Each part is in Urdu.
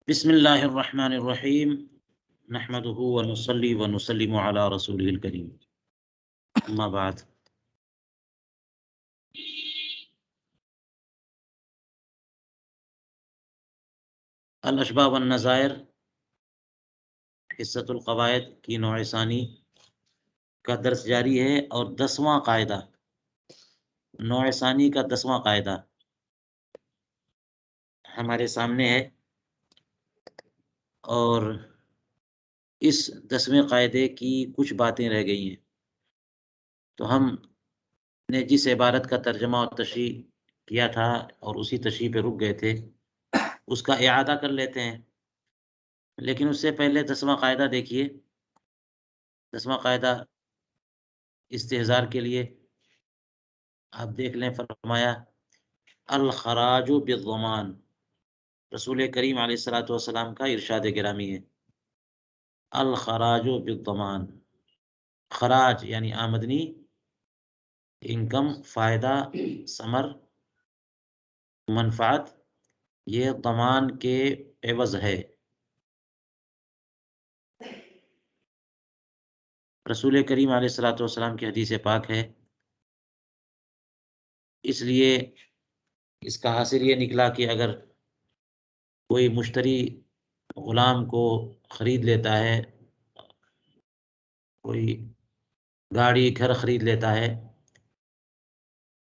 بسم اللہ الرحمن الرحیم نحمده ونصلی ونسلم علی رسولہ الکریم اما بعد الاشباہ والنظائر حصۃ القواعد کی نوع ثانی کا درس جاری ہے اور 10واں قاعدہ نوع ثانی کا 10واں قاعدہ ہمارے سامنے ہے اور اس 10ویں قاعدے کی کچھ باتیں رہ گئی ہیں، تو ہم نے جس عبارت کا ترجمہ اور تشریح کیا تھا اور اسی تشریح پہ رک گئے تھے اس کا اعادہ کر لیتے ہیں، لیکن اس سے پہلے 10واں قاعدہ دیکھیے۔ 10واں قاعدہ استحضار کے لیے آپ دیکھ لیں، فرمایا الخراج بالضمان، رسول کریم علیہ الصلوۃ والسلام کا ارشاد گرامی ہے، الخراج بالضمان، خراج یعنی آمدنی، انکم، فائدہ، ثمر، منفعت، یہ ضمان کے عوض ہے۔ رسول کریم علیہ الصلوۃ والسلام کی حدیث پاک ہے، اس لیے اس کا حاصل یہ نکلا کہ اگر کوئی مشتری غلام کو خرید لیتا ہے، کوئی گاڑی، گھر خرید لیتا ہے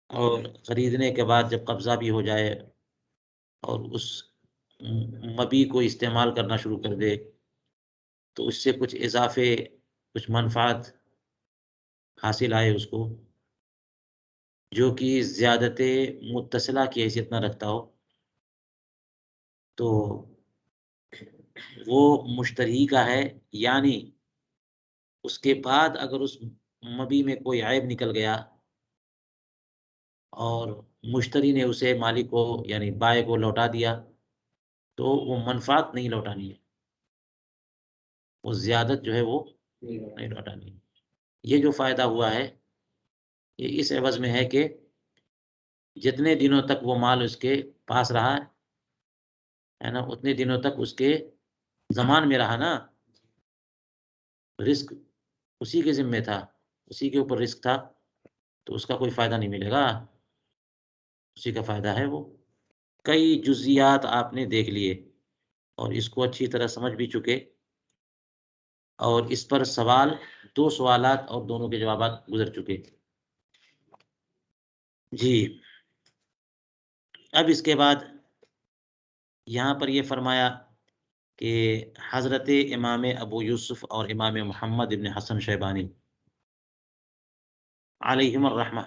اور خریدنے کے بعد جب قبضہ بھی ہو جائے اور اس مبی کو استعمال کرنا شروع کر دے تو اس سے کچھ اضافے، کچھ منفعت حاصل آئے اس کو، جو کہ زیادت متصلہ کی حیثیت نہ رکھتا ہو، تو وہ مشتری کا ہے، یعنی اس کے بعد اگر اس مبی میں کوئی عیب نکل گیا اور مشتری نے اسے مالک کو یعنی بائع کو لوٹا دیا تو وہ منفعت نہیں لوٹانی ہے، وہ زیادت جو ہے وہ نہیں لوٹانی ہے۔ یہ جو فائدہ ہوا ہے یہ اس عوض میں ہے کہ جتنے دنوں تک وہ مال اس کے پاس رہا ہے نا، اتنے دنوں تک اس کے ضمان میں رہا نا، رزق اسی کے ذمے تھا، اسی کے اوپر رزق تھا، تو اس کا کوئی فائدہ نہیں ملے گا، اسی کا فائدہ ہے وہ۔ کئی جزیات آپ نے دیکھ لیے اور اس کو اچھی طرح سمجھ بھی چکے، اور اس پر دو سوالات اور دونوں کے جوابات گزر چکے۔ جی، اب اس کے بعد یہاں پر یہ فرمایا کہ حضرت امام ابو یوسف اور امام محمد ابن حسن شیبانی علیہم الرحمہ،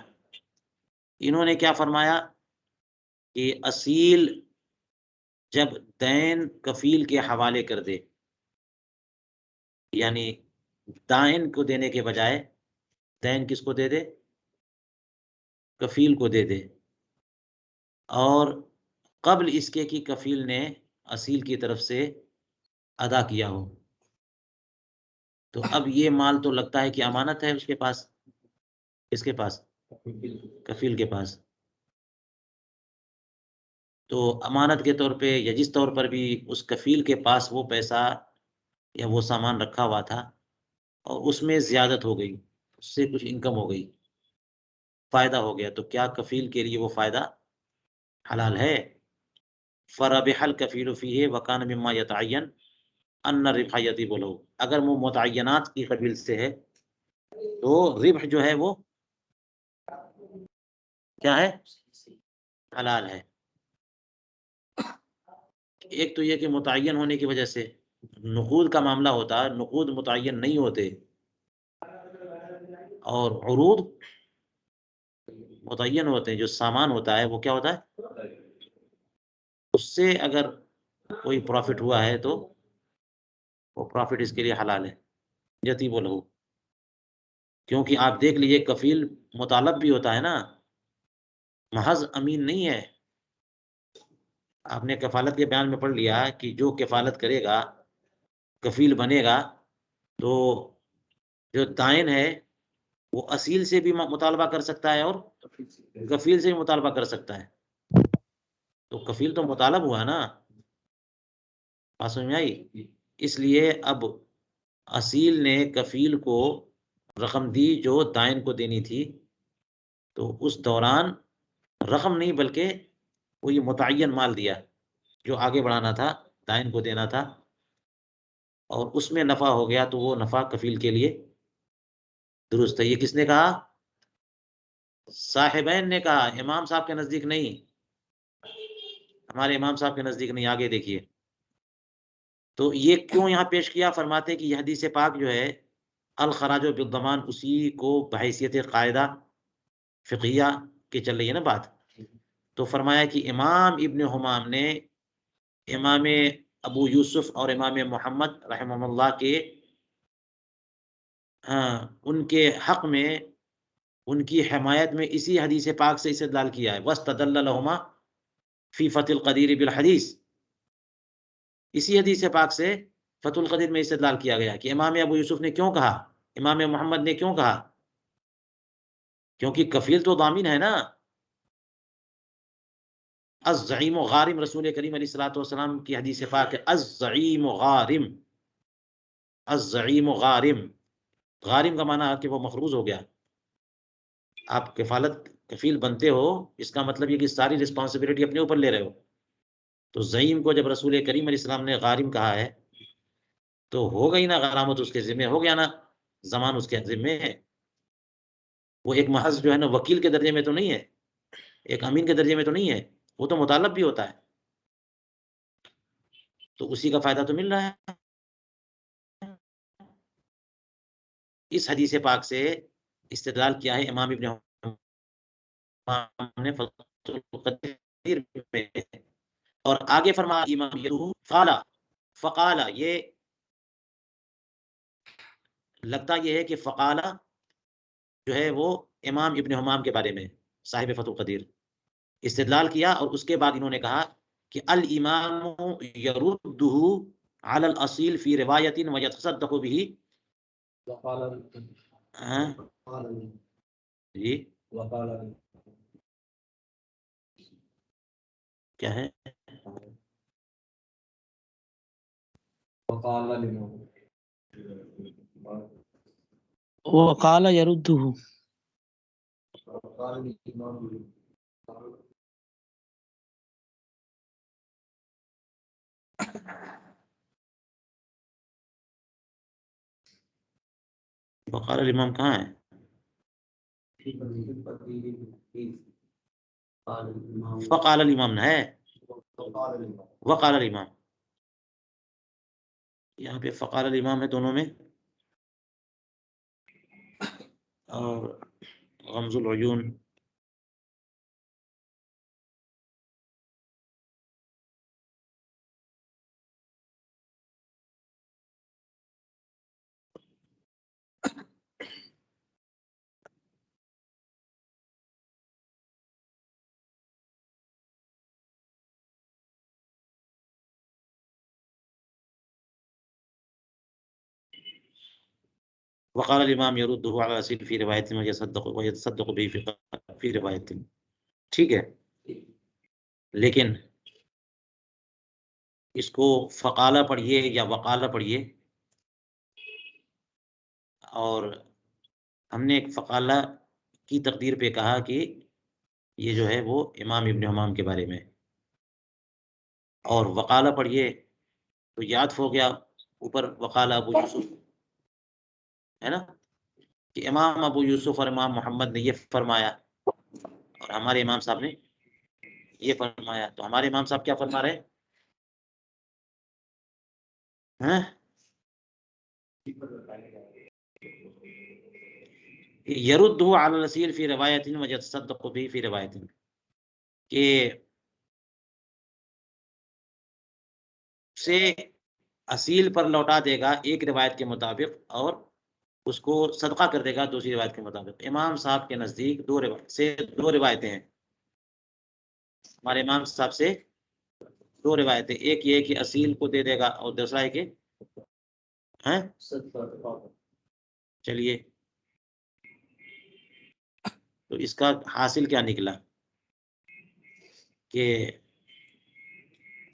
انہوں نے کیا فرمایا کہ اصیل جب دین کفیل کے حوالے کر دے، یعنی دائن کو دینے کے بجائے دین کس کو دے دے؟ کفیل کو دے دے، اور قبل اس کے کہ کفیل نے اصیل کی طرف سے ادا کیا ہو، تو اب یہ مال تو لگتا ہے کہ امانت ہے اس کے پاس، کس کے پاس؟ کفیل کے پاس۔ تو امانت کے طور پہ یا جس طور پر بھی اس کفیل کے پاس وہ پیسہ یا وہ سامان رکھا ہوا تھا اور اس میں زیادت ہو گئی، اس سے کچھ انکم ہو گئی، فائدہ ہو گیا، تو کیا کفیل کے لیے وہ فائدہ حلال ہے؟ فربح الکفیل فیہ وکان مما یتعین ان الربح یطیب له، اگر وہ متعینات کی قبیل سے ہے تو ربح جو ہے وہ کیا ہے؟ حلال ہے۔ ایک تو یہ کہ متعین ہونے کی وجہ سے، نقود کا معاملہ ہوتا ہے، نقود متعین نہیں ہوتے اور عروض متعین ہوتے ہیں، جو سامان ہوتا ہے وہ کیا ہوتا ہے؟ اس سے اگر کوئی پروفٹ ہوا ہے تو وہ پروفٹ اس کے لیے حلال ہے، یطیب له، کیونکہ آپ دیکھ لیجئے کفیل مطالب بھی ہوتا ہے نا، محض امین نہیں ہے۔ آپ نے کفالت کے بیان میں پڑھ لیا کہ جو کفالت کرے گا، کفیل بنے گا، تو جو دائن ہے وہ اصیل سے بھی مطالبہ کر سکتا ہے اور کفیل سے بھی مطالبہ کر سکتا ہے، تو کفیل تو مطالب ہوا نا، بات سمجھ میں آئی؟ اس لیے اب اصیل نے کفیل کو رقم دی جو دائن کو دینی تھی، تو اس دوران رقم نہیں بلکہ کوئی متعین مال دیا جو آگے بڑھانا تھا، دائن کو دینا تھا، اور اس میں نفع ہو گیا تو وہ نفع کفیل کے لیے درست ہے۔ یہ کس نے کہا؟ صاحبین نے کہا، امام صاحب کے نزدیک نہیں، ہمارے امام صاحب کے نزدیک نہیں، آگے دیکھیے۔ تو یہ کیوں یہاں پیش کیا؟ فرماتے ہیں کہ یہ حدیث پاک جو ہے الخراج بالضمان، اسی کو بحیثیت قاعدہ فقہیہ کے چل رہی ہے نا بات، تو فرمایا کہ امام ابن حمام نے امام ابو یوسف اور امام محمد رحمہ اللہ کے ان کے حق میں، ان کی حمایت میں اسی حدیث پاک سے استدلال کیا ہے۔ وَاسْتَدَلَّ لَهُمَا فی فتح القدیر بالحدیث، اسی حدیث پاک سے فتح القدیر میں استدلال کیا گیا کہ امام ابو یوسف نے کیوں کہا، امام محمد نے کیوں کہا، کیونکہ کفیل تو ضامن ہے نا۔ الزعیم غارم، رسول کریم علیہ الصلوۃ والسلام کی حدیث پاک ہے، الزعیم غارم، الزعیم غارم، غارم کا معنی ہے کہ وہ مخروض ہو گیا۔ آپ کفالت کفیل بنتے ہو، اس کا مطلب یہ کہ ساری رسپانسبلٹی اپنے اوپر لے رہے ہو۔ تو زعیم کو جب رسول کریم علیہ السلام نے غارم کہا ہے تو ہو گئی نا غرامت اس کے ذمہ، ہو گیا نا زمان اس کے ذمہ ہے۔ وہ ایک محض جو ہے نا وکیل کے درجے میں تو نہیں ہے، ایک امین کے درجے میں تو نہیں ہے، وہ تو مطالب بھی ہوتا ہے، تو اسی کا فائدہ تو مل رہا ہے۔ اس حدیث پاک سے استدلال کیا ہے امام ابن حمام نے فتح القدیر میں، اور آگے فرمایا امام فقالا، فقالا، یہ لگتا یہ ہے کہ فقالا جو ہے وہ امام ابن حمام کے بارے میں، صاحب فتح القدیر، استدلال کیا، اور اس کے بعد انہوں نے کہا کہ الامام یردہ علی الاصیل فی روایت ویتصدق به، جی کیا ہے؟ وقال يرده، وقال الامام کہاں ہے؟ فقال الامام نہ ہے، وقال الامام، یہاں پہ فقال الامام ہے دونوں میں، اور غمز العیون وقال الامام يرده على الاصيل في روایت ويتصدق به في روایت، ٹھیک ہے، لیکن اس کو فقالہ پڑھیے یا وقالہ پڑھیے، اور ہم نے ایک فقالہ کی تقدیر پہ کہا کہ یہ جو ہے وہ امام ابن حمام کے بارے میں، اور وقالہ پڑھیے تو یاد ہو گیا اوپر وقالہ ابو یوسف ہے نا، کہ امام ابو یوسف اور امام محمد نے یہ فرمایا اور ہمارے امام صاحب نے یہ فرمایا، تو ہمارے امام صاحب کیا فرما رہے ہیں؟ یردہ علی الاصیل فی روایت ویتصدق به فی روایت، کہ سے اصیل پر لوٹا دے گا ایک روایت کے مطابق، اور اس کو صدقہ کر دے گا دوسری روایت کے مطابق۔ امام صاحب کے نزدیک دو روایتیں ہیں، ہمارے امام صاحب سے دو روایتیں، ایک یہ کہ اصیل کو دے دے گا، اور دوسرا ہے کہ چلیے، تو اس کا حاصل کیا نکلا کہ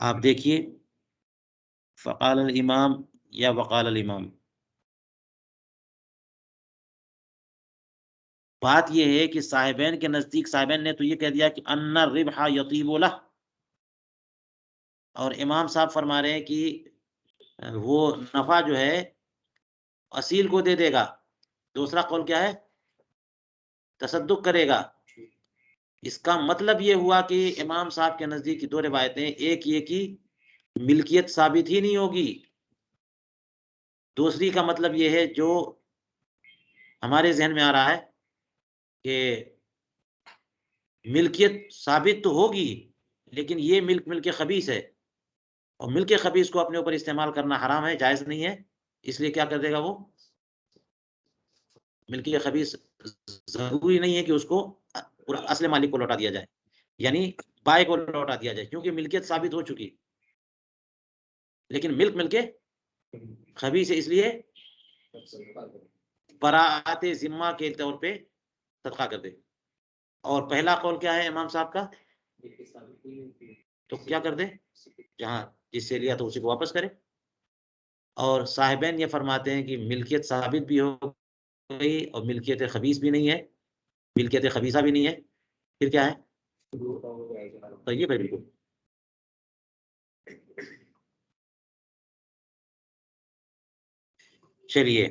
آپ دیکھیے فقال الامام یا وقال الامام، بات یہ ہے کہ صاحبین کے نزدیک صاحبین نے تو یہ کہہ دیا کہ ان الربح یطیب لہ، اور امام صاحب فرما رہے ہیں کہ وہ نفع جو ہے اصیل کو دے دے گا۔ دوسرا قول کیا ہے؟ تصدق کرے گا۔ اس کا مطلب یہ ہوا کہ امام صاحب کے نزدیک کی دو روایتیں، ایک یہ کہ ملکیت ثابت ہی نہیں ہوگی، دوسری کا مطلب یہ ہے جو ہمارے ذہن میں آ رہا ہے کہ ملکیت ثابت تو ہوگی لیکن یہ ملک خبیث ہے، اور ملک خبیث کو اپنے اوپر استعمال کرنا حرام ہے، جائز نہیں ہے، اس لیے کیا کر دے گا وہ ملکی خبیث ضروری نہیں ہے کہ اس کو پورا اصل مالک کو لوٹا دیا جائے، یعنی بائے کو لوٹا دیا جائے، کیونکہ ملکیت ثابت ہو چکی، لیکن ملک خبیث ہے، اس لیے براءت ذمہ کے طور پہ صدقہ کر دے۔ اور پہلا قول کیا ہے امام صاحب کا؟ تو کیا کر دے؟ جہاں جس سے لیا تو اسی کو واپس کرے۔ اور صاحبین یہ فرماتے ہیں کہ ملکیت ثابت بھی ہو گئی اور ملکیت خبیث بھی نہیں ہے، ملکیت خبیثہ بھی نہیں ہے، پھر کیا ہے؟ طیب ہے بالکل۔ چلیے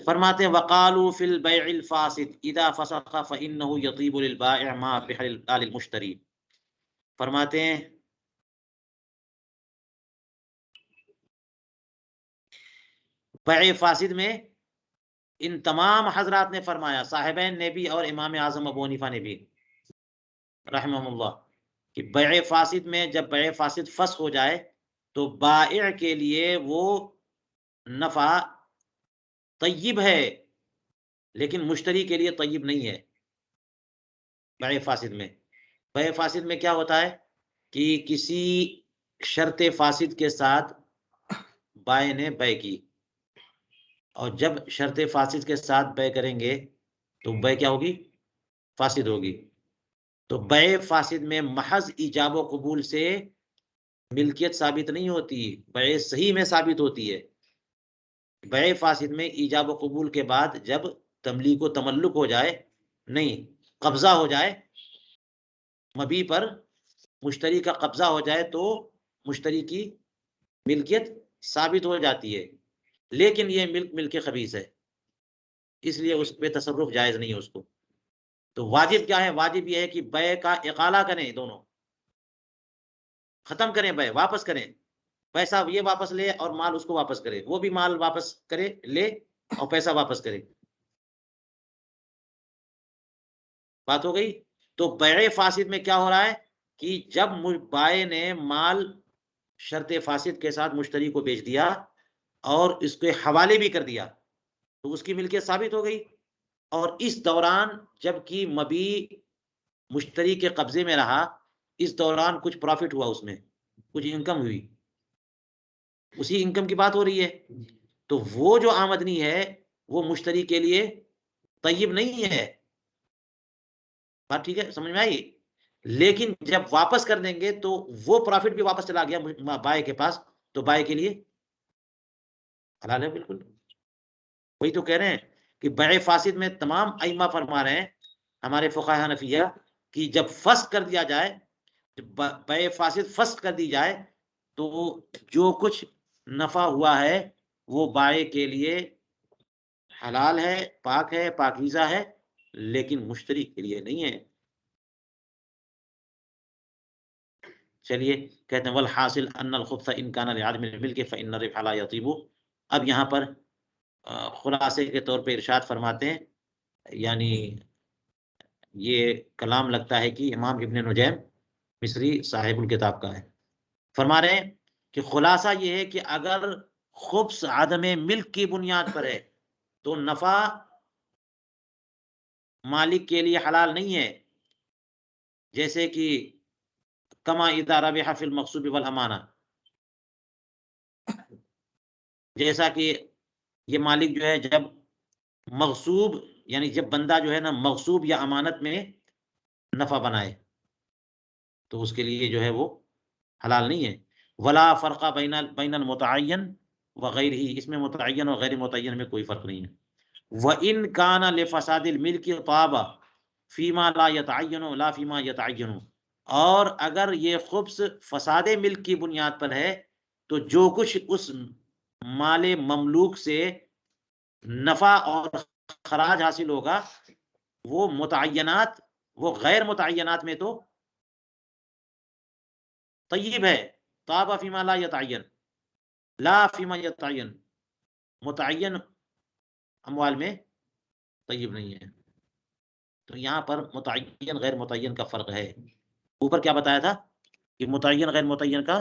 فرماتے ہیں وقالوا فی البیع الفاسد اذا فسخ فانه یطیب للبائع ما بحل للمشتری، فرماتے ہیں بیع فاسد میں ان تمام حضرات نے فرمایا، صاحبین نے بھی اور امام اعظم ابو حنیفہ نے بھی رحمہ اللہ، کہ بیع فاسد میں جب بیع فاسد فسخ ہو جائے تو بائع کے لیے وہ نفع طیب ہے لیکن مشتری کے لیے طیب نہیں ہے۔ بیع فاسد میں، بیع فاسد میں کیا ہوتا ہے کہ کسی شرط فاسد کے ساتھ بائع نے بیع کی، اور جب شرط فاسد کے ساتھ بیع کریں گے تو بیع کیا ہوگی؟ فاسد ہوگی۔ تو بیع فاسد میں محض ایجاب و قبول سے ملکیت ثابت نہیں ہوتی، بیع صحیح میں ثابت ہوتی ہے۔ بیع فاسد میں ایجاب و قبول کے بعد جب تملیک و تملک ہو جائے، نہیں قبضہ ہو جائے، مبی پر مشتری کا قبضہ ہو جائے تو مشتری کی ملکیت ثابت ہو جاتی ہے، لیکن یہ ملک خبیث ہے، اس لیے اس پہ تصرف جائز نہیں ہے اس کو۔ تو واجب کیا ہے؟ واجب یہ ہے کہ بیع کا اقالہ کریں، دونوں ختم کریں، بیع واپس کریں، پیسہ یہ واپس لے اور مال اس کو واپس کرے، وہ بھی مال واپس کرے، لے اور پیسہ واپس کرے، بات ہو گئی۔ تو بیع فاسد میں کیا ہو رہا ہے کہ جب بائع نے مال شرط فاسد کے ساتھ مشتری کو بیچ دیا اور اس کے حوالے بھی کر دیا تو اس کی ملکیت ثابت ہو گئی، اور اس دوران جب کہ مبی مشتری کے قبضے میں رہا، اس دوران کچھ پروفٹ ہوا، اس میں کچھ انکم ہوئی، اسی انکم کی بات ہو رہی ہے، تو وہ جو آمدنی ہے وہ مشتری کے لیے طیب نہیں ہے، بات ٹھیک ہے، سمجھ میں آئی؟ لیکن جب واپس کر دیں گے تو وہ پروفٹ بھی واپس چلا گیا بائع کے پاس، تو بائع کے لیے حلال ہے بالکل۔ وہی تو کہہ رہے ہیں کہ بیع فاسد میں تمام ائمہ فرما رہے ہیں ہمارے فقہاء حنفیہ کہ جب فسخ کر دیا جائے، جب بیع فاسد فسخ کر دی جائے تو جو کچھ نفع ہوا ہے وہ بائع کے لیے حلال ہے، پاک ہے، پاکیزہ ہے، لیکن مشتری کے لیے نہیں ہے۔ چلیے کہتے ہیں والحاصل ان الخبث ان کان لعدم الملک فان الربح لا یطیب۔ اب یہاں پر خلاصے کے طور پہ ارشاد فرماتے ہیں، یعنی یہ کلام لگتا ہے کہ امام ابن نجیم مصری صاحب الکتاب کا ہے، فرما رہے ہیں کہ خلاصہ یہ ہے کہ اگر خبث عدم ملک کی بنیاد پر ہے تو نفع مالک کے لیے حلال نہیں ہے، جیسے کہ کما اذا ربح فی المغصوب والامانہ، جیسا کہ یہ مالک جو ہے جب مغصوب، یعنی جب بندہ جو ہے نا مغصوب یا امانت میں نفع بنائے تو اس کے لیے جو ہے وہ حلال نہیں ہے. ولا فرق بین المتعین وغیرہ، اس میں متعین اور غیر متعین میں کوئی فرق نہیں ہے. وَإِنْ كَانَ لِفَسَادِ الْمِلْكِ طَابَ فِيمَا لَا يَتَعَيَّنُ لَا فِيمَا يَتَعَيَّنُ، اور اگر یہ خبث فساد ملک کی بنیاد پر ہے تو جو کچھ اس مال مملوک سے نفع اور خراج حاصل ہوگا وہ متعینات، وہ غیر متعینات میں تو طیب ہے. طاب فیما لا یتعین، لا فیما یتعین، متعین اموال میں طیب نہیں ہے. تو یہاں پر متعین غیر متعین کا فرق ہے. اوپر کیا بتایا تھا کہ متعین غیر متعین کا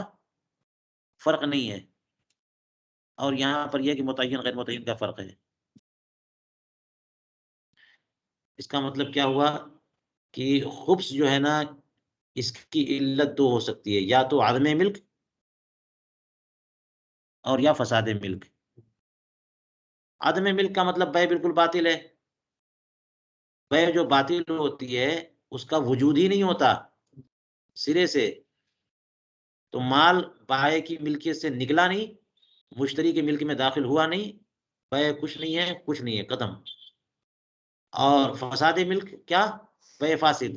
فرق نہیں ہے، اور یہاں پر یہ کہ متعین غیر متعین کا فرق ہے. اس کا مطلب کیا ہوا کہ خبث جو ہے نا اس کی علت دو ہو سکتی ہے، یا تو عدم ملک اور یا فساد ملک. عدم ملک کا مطلب بے بالکل باطل ہے. بے جو باطل ہوتی ہے اس کا وجود ہی نہیں ہوتا سرے سے. تو مال بائے کی ملکیت سے نکلا نہیں، مشتری کی ملک میں داخل ہوا نہیں، بے کچھ نہیں ہے، کچھ نہیں ہے، ختم. اور فساد ملک کیا؟ بے فاسد،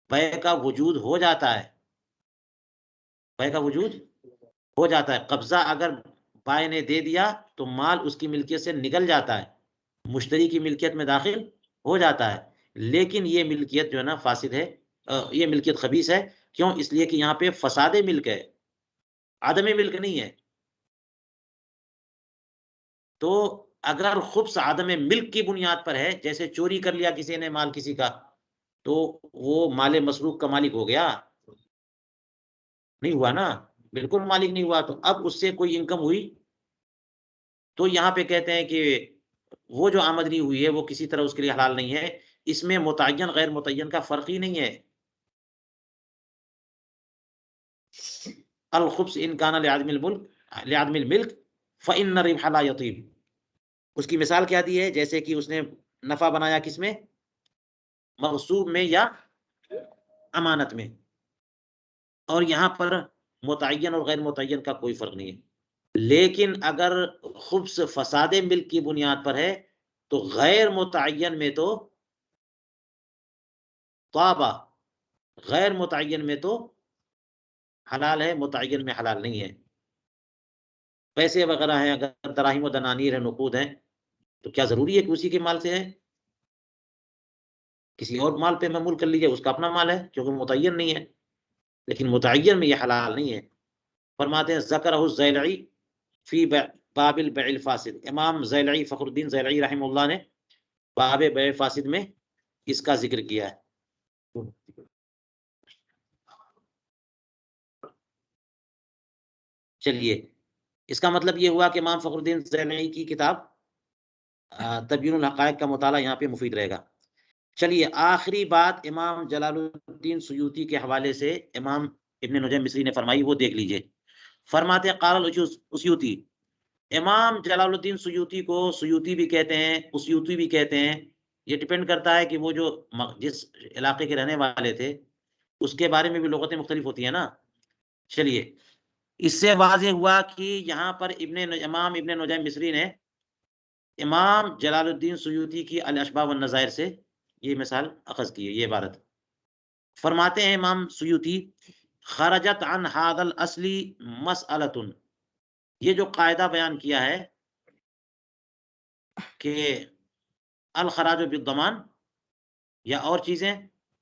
بے کا وجود ہو جاتا ہے، بے کا وجود ہو جاتا ہے. قبضہ اگر بائے نے دے دیا تو مال اس کی ملکیت سے نکل جاتا ہے، مشتری کی ملکیت میں داخل ہو جاتا ہے. لیکن یہ ملکیت جو ہے نا فاسد ہے، یہ ملکیت خبیث ہے. کیوں؟ اس لیے کہ یہاں پہ فساد ملک ہے، عدم ملک نہیں ہے. تو اگر خبث عدم ملک کی بنیاد پر ہے، جیسے چوری کر لیا کسی نے مال کسی کا، تو وہ مال مسروق کا مالک ہو گیا؟ نہیں ہوا نا، بالکل مالک نہیں ہوا. تو اب اس سے کوئی انکم ہوئی تو یہاں پہ کہتے ہیں کہ وہ جو آمدنی ہوئی ہے وہ کسی طرح اس کے لیے حلال نہیں ہے. اس میں متعین غیر متعین کا فرق ہی نہیں ہے. الخبث ان کان لعدم الملک فإن الربح لا یطیب. اس کی مثال کیا دی ہے؟ جیسے کہ اس نے نفع بنایا کس میں؟ مغصوب میں یا امانت میں. اور یہاں پر متعین اور غیر متعین کا کوئی فرق نہیں ہے. لیکن اگر خبث فساد ملک کی بنیاد پر ہے تو غیر متعین میں تو طابہ، غیر متعین میں تو حلال ہے، متعین میں حلال نہیں ہے. پیسے وغیرہ ہیں، اگر دراہیم و دنانیر ہے، نقود ہیں، تو کیا ضروری ہے کہ اسی کے مال سے ہے؟ کسی اور مال پہ معمول کر لیجیے، اس کا اپنا مال ہے کیونکہ متعین نہیں ہے. لیکن متعین میں یہ حلال نہیں ہے. فرماتے ہیں ذکرہ الزیلعی فی باب البیع الفاسد. امام زیلعی، فخر الدین زیلعی رحمہ اللہ نے باب بیع فاسد میں اس کا ذکر کیا ہے. چلیے، اس کا مطلب یہ ہوا کہ امام فخر الدین زیلعی کی کتاب تبیین الحقائق کا مطالعہ یہاں پہ مفید رہے گا. چلیے، آخری بات امام جلال الدین سیوطی کے حوالے سے امام ابن نجم مصری نے فرمائی، وہ دیکھ لیجئے. فرماتے ہیں قال السیوطی. امام جلال الدین سیوطی کو سیوطی بھی کہتے ہیں، اسیوطی بھی کہتے ہیں. یہ ڈیپینڈ کرتا ہے کہ وہ جو جس علاقے کے رہنے والے تھے اس کے بارے میں بھی لغتیں مختلف ہوتی ہیں نا. چلیے، اس سے واضح ہوا کہ یہاں پر امام ابن نجم مصری نے امام جلال الدین سیوطی کی الاشباح والنظائر سے یہ مثال اخذ کی ہے، یہ عبارت. فرماتے ہیں امام سیوطی خرجت عن هذا الاصل مسئلۃ. یہ جو قاعدہ بیان کیا ہے کہ الخراج بالضمان یا اور چیزیں،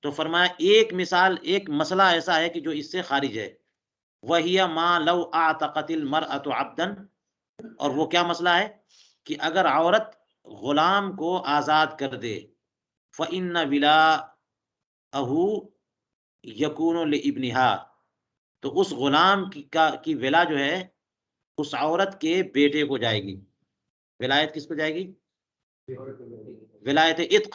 تو فرمایا ایک مثال، ایک مسئلہ ایسا ہے کہ جو اس سے خارج ہے. وَهِيَ مَا لَوْ أَعْتَقَتِ الْمَرْأَةُ عَبْدًا. اور وہ کیا مسئلہ ہے کہ اگر عورت غلام کو آزاد کر دے، فَإِنَّ وِلَاءَهُ يَكُونُ لِابْنِهَا. تو اس غلام کی ولا جو ہے اس عورت کے بیٹے کو جائے گی. ولایت کس کو جائے گی؟ ولایت عتق.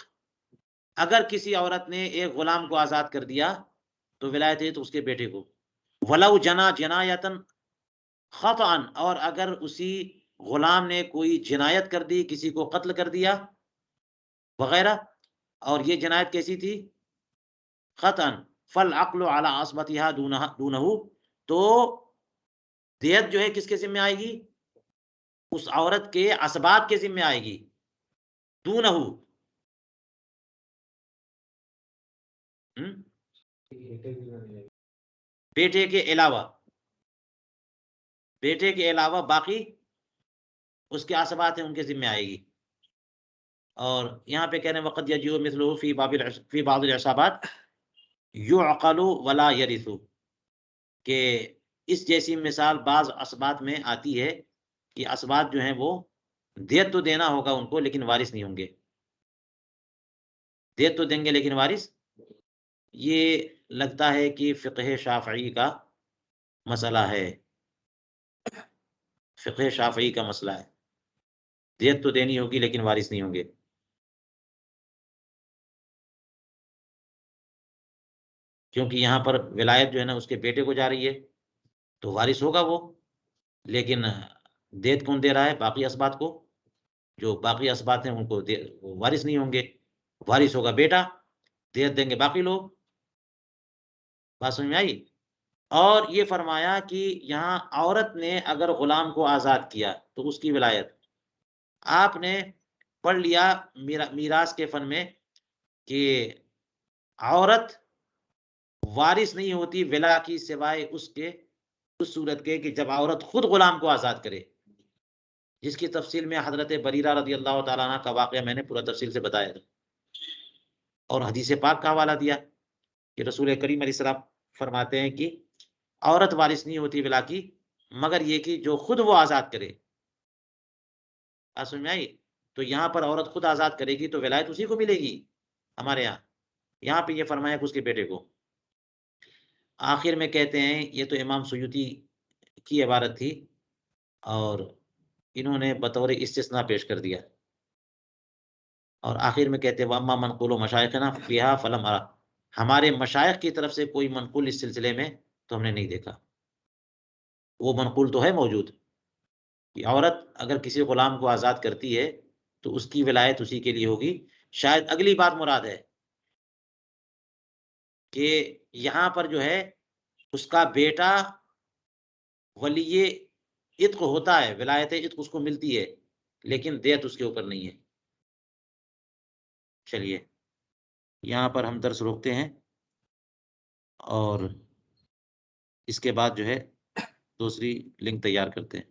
اگر کسی عورت نے ایک غلام کو آزاد کر دیا تو ولایت عتق اس کے بیٹے کو. وَلَوْ جَنَا جِنَایَةً خَطَأً. اور اگر اسی غلام نے کوئی جنایت کر دی، کسی کو قتل کر دیا وغیرہ، اور یہ جنایت کیسی تھی؟ خطأً. فَالْعَقْلُ عَلَىٰ عَصْمَتِهَا دُونَهُ. تو دیت جو ہے کس کے ذمہ آئے گی؟ اس عورت کے اسباب کے ذمہ آئے گی، دونہ، بیٹے کے علاوہ، بیٹے کے علاوہ باقی اس کے اسبات ہیں ان کے ذمہ آئے گی۔ اور یہاں پہ کہنے وقت یجوز مثلہ فی بعض العصابات یعقل ولا یرث، کہ اس جیسی مثال بعض اسبات میں آتی ہے کہ اسبات جو ہیں وہ دیت تو دینا ہوگا ان کو لیکن وارث نہیں ہوں گے، دیت تو دیں گے لیکن وارث۔ یہ لگتا ہے کہ فقہ شافعی کا مسئلہ ہے، فقہ شافعی کا مسئلہ ہے، دیت تو دینی ہوگی لیکن وارث نہیں ہوں گے۔ کیونکہ یہاں پر ولایت جو ہے نا اس کے بیٹے کو جا رہی ہے تو وارث ہوگا وہ، لیکن دیت کون دے رہا ہے؟ باقی اسبات کو، جو باقی اسبات ہیں ان کو وارث نہیں ہوں گے، وارث ہوگا بیٹا، دیت دیں گے باقی لوگ۔ بات سمجھ میں آئی؟ اور یہ فرمایا کہ یہاں عورت نے اگر غلام کو آزاد کیا تو اس کی ولایت، آپ نے پڑھ لیا میراث کے فن میں کہ عورت وارث نہیں ہوتی ولا کی سوائے اس صورت کے کہ جب عورت خود غلام کو آزاد کرے، جس کی تفصیل میں حضرت بریرہ رضی اللہ تعالیٰ عنہ کا واقعہ میں نے پورا تفصیل سے بتایا تھا، اور حدیث پاک کا حوالہ دیا کہ رسول کریم علیہ السلام فرماتے ہیں کہ عورت وارث نہیں ہوتی ولا کی مگر یہ کہ جو خود وہ آزاد کرے۔ سمجھ میں آئی؟ تو یہاں پر عورت خود آزاد کرے گی تو ولایت اسی کو ملے گی ہمارے یہاں پہ یہ فرمایا کہ اس کے بیٹے کو۔ آخر میں کہتے ہیں، یہ تو امام سیوطی کی عبارت تھی اور انہوں نے بطور استثناء پیش کر دیا، اور آخر میں کہتے ہیں وَأَمَّا مَنْقُولُ مَشَائِخِنَا فِيهَا فَلَمْ أَرَ، ہمارے مشائخ کی طرف سے کوئی منقول اس سلسلے میں تو ہم نے نہیں دیکھا۔ وہ منقول تو ہے موجود کہ عورت اگر کسی غلام کو آزاد کرتی ہے تو اس کی ولایت اسی کے لیے ہوگی۔ شاید اگلی بات مراد ہے کہ یہاں پر جو ہے اس کا بیٹا ولی عتق ہوتا ہے، ولایت عتق اس کو ملتی ہے لیکن دیت اس کے اوپر نہیں ہے۔ چلیے یہاں پر ہم درس روکتے ہیں اور اس کے بعد جو ہے دوسری لنک تیار کرتے ہیں۔